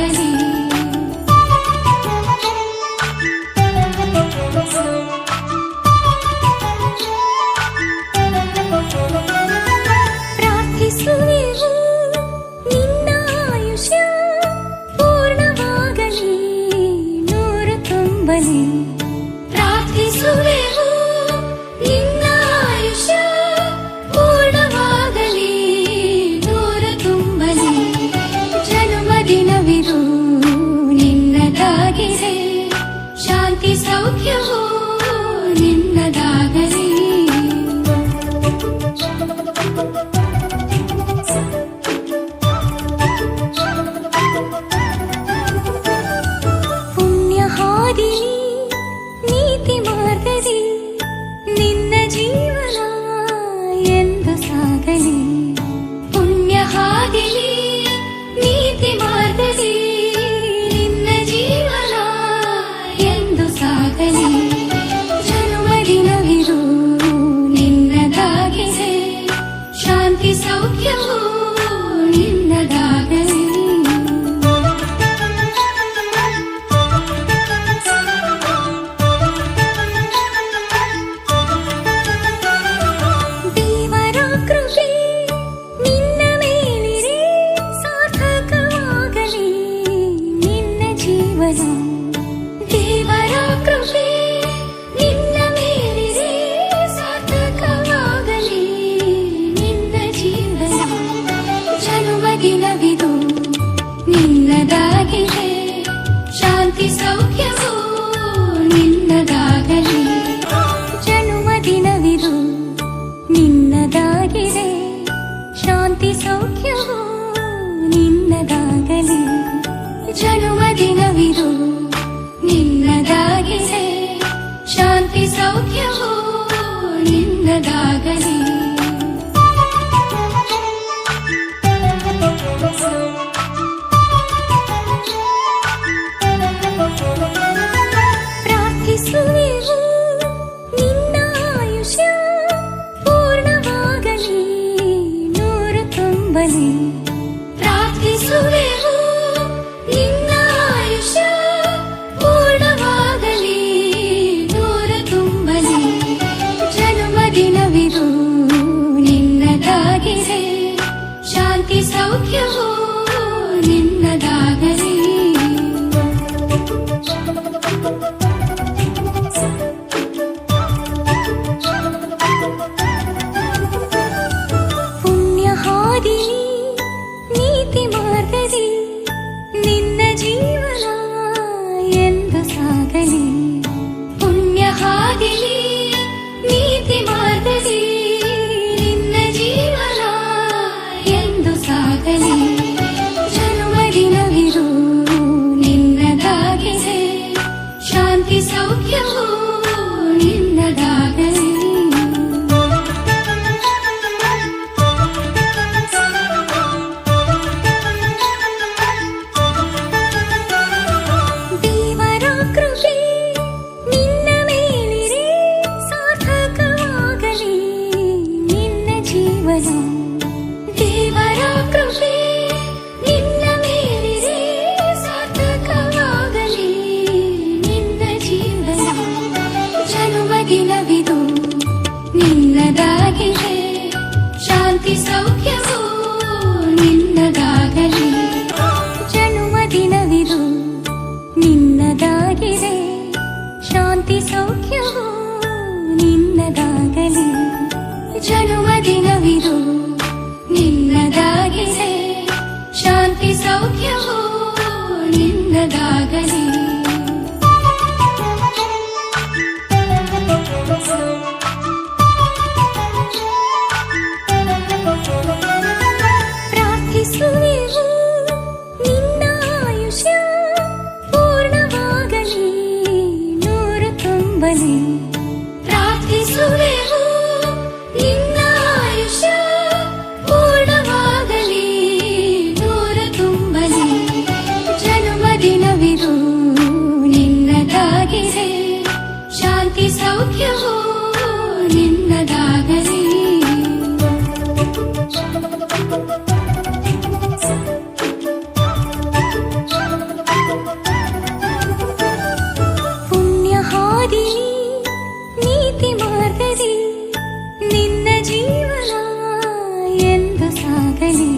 ನಿನ್ನದಾಗಲಿ. ಪ್ರಾರ್ಥಿಸುವೆವು ನಿನ್ನ ಆಯುಷ್ಯ ಪೂರ್ಣವಾಗಲಿ, ನೂರು ತುಂಬಲಿ. ಪ್ರಾರ್ಥಿಸುವೆವು ನಿನ್ನ ಆಯುಷ್ಯ ಪೂರ್ಣವಾಗಲಿ, ನೂರು ತುಂಬಲಿ. ಜನ್ಮದಿನವಿದು ನಿನ್ನದಾಗಿದೆ, ಶಾಂತಿ ಸೌಖ್ಯವು ನಿನ್ನದಾಗಲಿ. ಪುಣ್ಯ ಹಾದಿ ನೀತಿ ಮಾರ್ಗದಿ ನಿನ್ನ ಜೀವನ ಎಂದು ಸಾಗಲಿ. ಪುಣ್ಯ ಹಾದಿ ನೀತಿ ಮಾರ್ಗದಿ ನಿನ್ನ ಜೀವನ ಎಂದು ಸಾಗಲಿ. ಜನ್ಮದಿನವಿದು ನಿನ್ನದಾಗಿದೆ, ಶಾಂತಿ ಸೌಖ್ಯವು ನಿನ್ನದಾಗಲಿ. ದೇವರ ಕೃಪೆ ನಿನ್ನ ಮೇಲಿರೆ ಸಾರ್ಥಕವಾಗಲಿ ನಿನ್ನ ಜೀವನ. ದೇವರ ಕೃಪೆ ನಿನ್ನ ಮೇಲಿರೆ ಸಾರ್ಥಕವಾಗಲಿ ನಿನ್ನ ಜೀವನ. ಜನ್ಮದಿನವಿದು ನಿನ್ನದಾಗಿದೆ, ಶಾಂತಿ ಸೌಖ್ಯವು ನಿನ್ನದಾಗಲಿ. ಜನ್ಮದಿನವಿದು ನಿನ್ನದಾಗಿದೆ, ಶಾಂತಿ ಸೌಖ್ಯವು ನಿನ್ನದಾಗಲಿ. ಜನ್ಮದಿನವಿದು ನಿನ್ನದಾಗಿದೆ, ಶಾಂತಿ ಸೌಖ್ಯವು ನಿನ್ನದಾಗಲಿ. ಪ್ರಾರ್ಥಿಸುವೆವು ನಿನ್ನ ಆಯುಷ್ಯ ಪೂರ್ಣವಾಗಲಿ, ನೂರು ತುಂಬಲಿ. ಪ್ರಾರ್ಥಿಸುವೆವು ನಿನ್ನ ಆಯುಷ್ಯ ಪೂರ್ಣವಾಗಲಿ, ನೂರು ತುಂಬಲಿ. ಜನ್ಮದಿನವಿದು ನಿನ್ನದಾಗಿದೆ, ಶಾಂತಿ ಸೌಖ್ಯವು ನಿನ್ನದಾಗಲಿ. ಪುಣ್ಯ ಹಾದಿ ನೀತಿ ಮಾರ್ಗದಿ ನಿನ್ನ ಜೀವನ ಎಂದು ಸಾಗಲಿ. ಪುಣ್ಯ ಹಾದಿ ನೀತಿ ಮಾರ್ಗದಿ ನಿನ್ನ ಜೀವನ ಎಂದು ಸಾಗಲಿ. ಜನ್ಮದಿನವಿದು ನಿನ್ನದಾಗಿದೆ, ಶಾಂತಿ ಸೌಖ್ಯವು ನಿನ್ನದಾಗಲಿ. ದೇವರ ಕೃಪೆ ನಿನ್ನ ಮೇಲಿರೆ ಸಾರ್ಥಕವಾಗಲಿ ನಿನ್ನ ಜೀವನ. ದೇವರ ಕೃಪೆ ನಿನ್ನ ಮೇಲಿರೆ ಸಾರ್ಥಕವಾಗಲಿ ನಿನ್ನ ಜೀವನ. ಜನ್ಮದಿನವಿದು ನಿನ್ನದಾಗಿದೆ, ಶಾಂತಿ ಸೌಖ್ಯವು ನಿನ್ನದಾಗಲಿ. ಜನ್ಮದಿನವಿದು ನಿನ್ನದಾಗಿದೆ, ಶಾಂತಿ ಸೌಖ್ಯವು ನಿನ್ನದಾಗಲಿ. ಜನ್ಮದಿನವಿದು ನಿನ್ನದಾಗಿದೆ, ಶಾಂತಿ ಸೌಖ್ಯವು ನಿನ್ನದಾಗಲಿ. ಪ್ರಾರ್ಥಿಸುವೆವು ನಿನ್ನ ಆಯುಷ್ಯ ಪೂರ್ಣವಾಗಲಿ, ನೂರು ತುಂಬಲಿ. ಪ್ರಾರ್ಥಿಸುವೆವು ನಿನ್ನ ಆಯುಷ್ಯ ಪೂರ್ಣವಾಗಲಿ, ನೂರು ತುಂಬಲಿ. ಜನ್ಮದಿನವಿದು ನಿನ್ನದಾಗಿದೆ, ಶಾಂತಿ ಸೌಖ್ಯವು ನಿನ್ನದಾಗಲಿ. ಜೀವನದಲ್ಲಿ